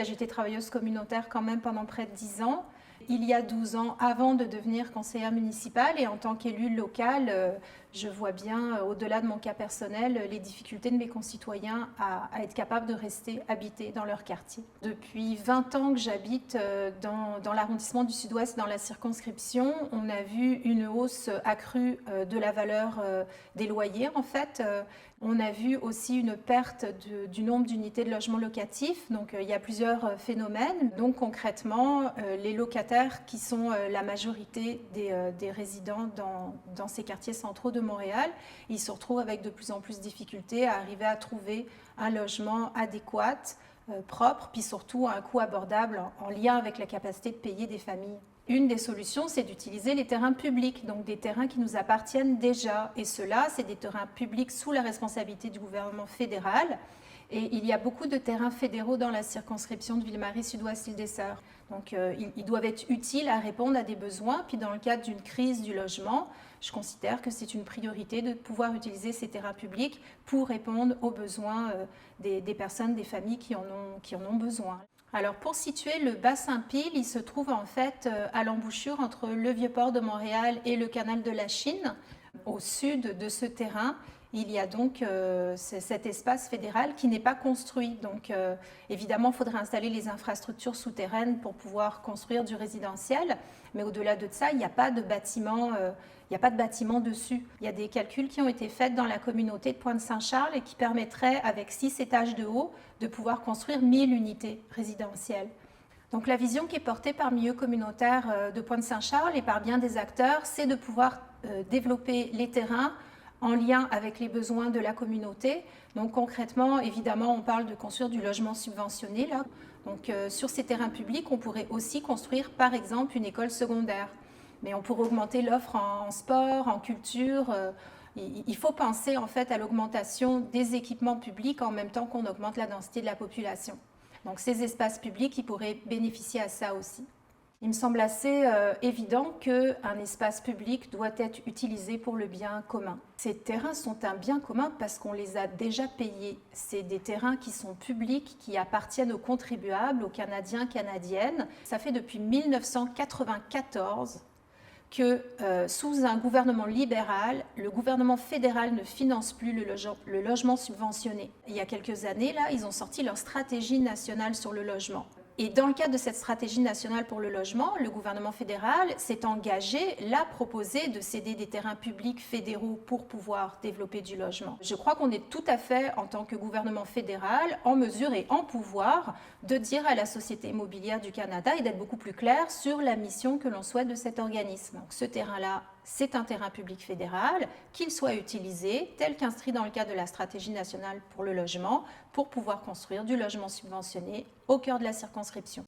J'étais travailleuse communautaire quand même pendant près de 10 ans. Il y a 12 ans, avant de devenir conseillère municipale, et en tant qu'élue locale, je vois bien, au-delà de mon cas personnel, les difficultés de mes concitoyens à être capables de rester habités dans leur quartier. Depuis 20 ans que j'habite dans l'arrondissement du Sud-Ouest, dans la circonscription, on a vu une hausse accrue de la valeur des loyers en fait. On a vu aussi une perte du nombre d'unités de logement locatif. Donc il y a plusieurs phénomènes. Donc concrètement, les locataires qui sont la majorité des résidents dans ces quartiers centraux de Montréal, ils se retrouvent avec de plus en plus de difficultés à arriver à trouver un logement adéquat, propre, puis surtout à un coût abordable en lien avec la capacité de payer des familles. Une des solutions, c'est d'utiliser les terrains publics, donc des terrains qui nous appartiennent déjà. Et cela, c'est des terrains publics sous la responsabilité du gouvernement fédéral. Et il y a beaucoup de terrains fédéraux dans la circonscription de Ville-Marie-Sud-Ouest-Île-des-Sœurs. Donc ils doivent être utiles à répondre à des besoins. Puis dans le cadre d'une crise du logement, je considère que c'est une priorité de pouvoir utiliser ces terrains publics pour répondre aux besoins des personnes, des familles qui en ont besoin. Alors pour situer le Bas-Saint-Pile, il se trouve en fait à l'embouchure entre le Vieux-Port de Montréal et le canal de la Chine. Au sud de ce terrain, il y a donc cet espace fédéral qui n'est pas construit. Donc évidemment, il faudrait installer les infrastructures souterraines pour pouvoir construire du résidentiel. Mais au-delà de ça, il n'y a pas de bâtiment. Il n'y a pas de bâtiment dessus. Il y a des calculs qui ont été faits dans la communauté de Pointe-Saint-Charles et qui permettraient, avec 6 étages de haut, de pouvoir construire 1000 unités résidentielles. Donc la vision qui est portée par Milieu communautaire de Pointe-Saint-Charles et par bien des acteurs, c'est de pouvoir développer les terrains en lien avec les besoins de la communauté. Donc concrètement, évidemment, on parle de construire du logement subventionné là. Donc sur ces terrains publics, on pourrait aussi construire par exemple une école secondaire. Mais on pourrait augmenter l'offre en sport, en culture. Il faut penser en fait à l'augmentation des équipements publics en même temps qu'on augmente la densité de la population. Donc ces espaces publics, ils pourraient bénéficier à ça aussi. Il me semble assez évident qu'un espace public doit être utilisé pour le bien commun. Ces terrains sont un bien commun parce qu'on les a déjà payés. C'est des terrains qui sont publics, qui appartiennent aux contribuables, aux Canadiens, Canadiennes. Ça fait depuis 1994 que sous un gouvernement libéral, le gouvernement fédéral ne finance plus le logement subventionné. Il y a quelques années, là, ils ont sorti leur stratégie nationale sur le logement. Et dans le cadre de cette stratégie nationale pour le logement, le gouvernement fédéral s'est engagé, là, proposer de céder des terrains publics fédéraux pour pouvoir développer du logement. Je crois qu'on est tout à fait, en tant que gouvernement fédéral, en mesure et en pouvoir de dire à la Société immobilière du Canada et d'être beaucoup plus clair sur la mission que l'on souhaite de cet organisme. Donc ce terrain-là, c'est un terrain public fédéral, qu'il soit utilisé tel qu'inscrit dans le cadre de la stratégie nationale pour le logement pour pouvoir construire du logement subventionné au cœur de la circonscription.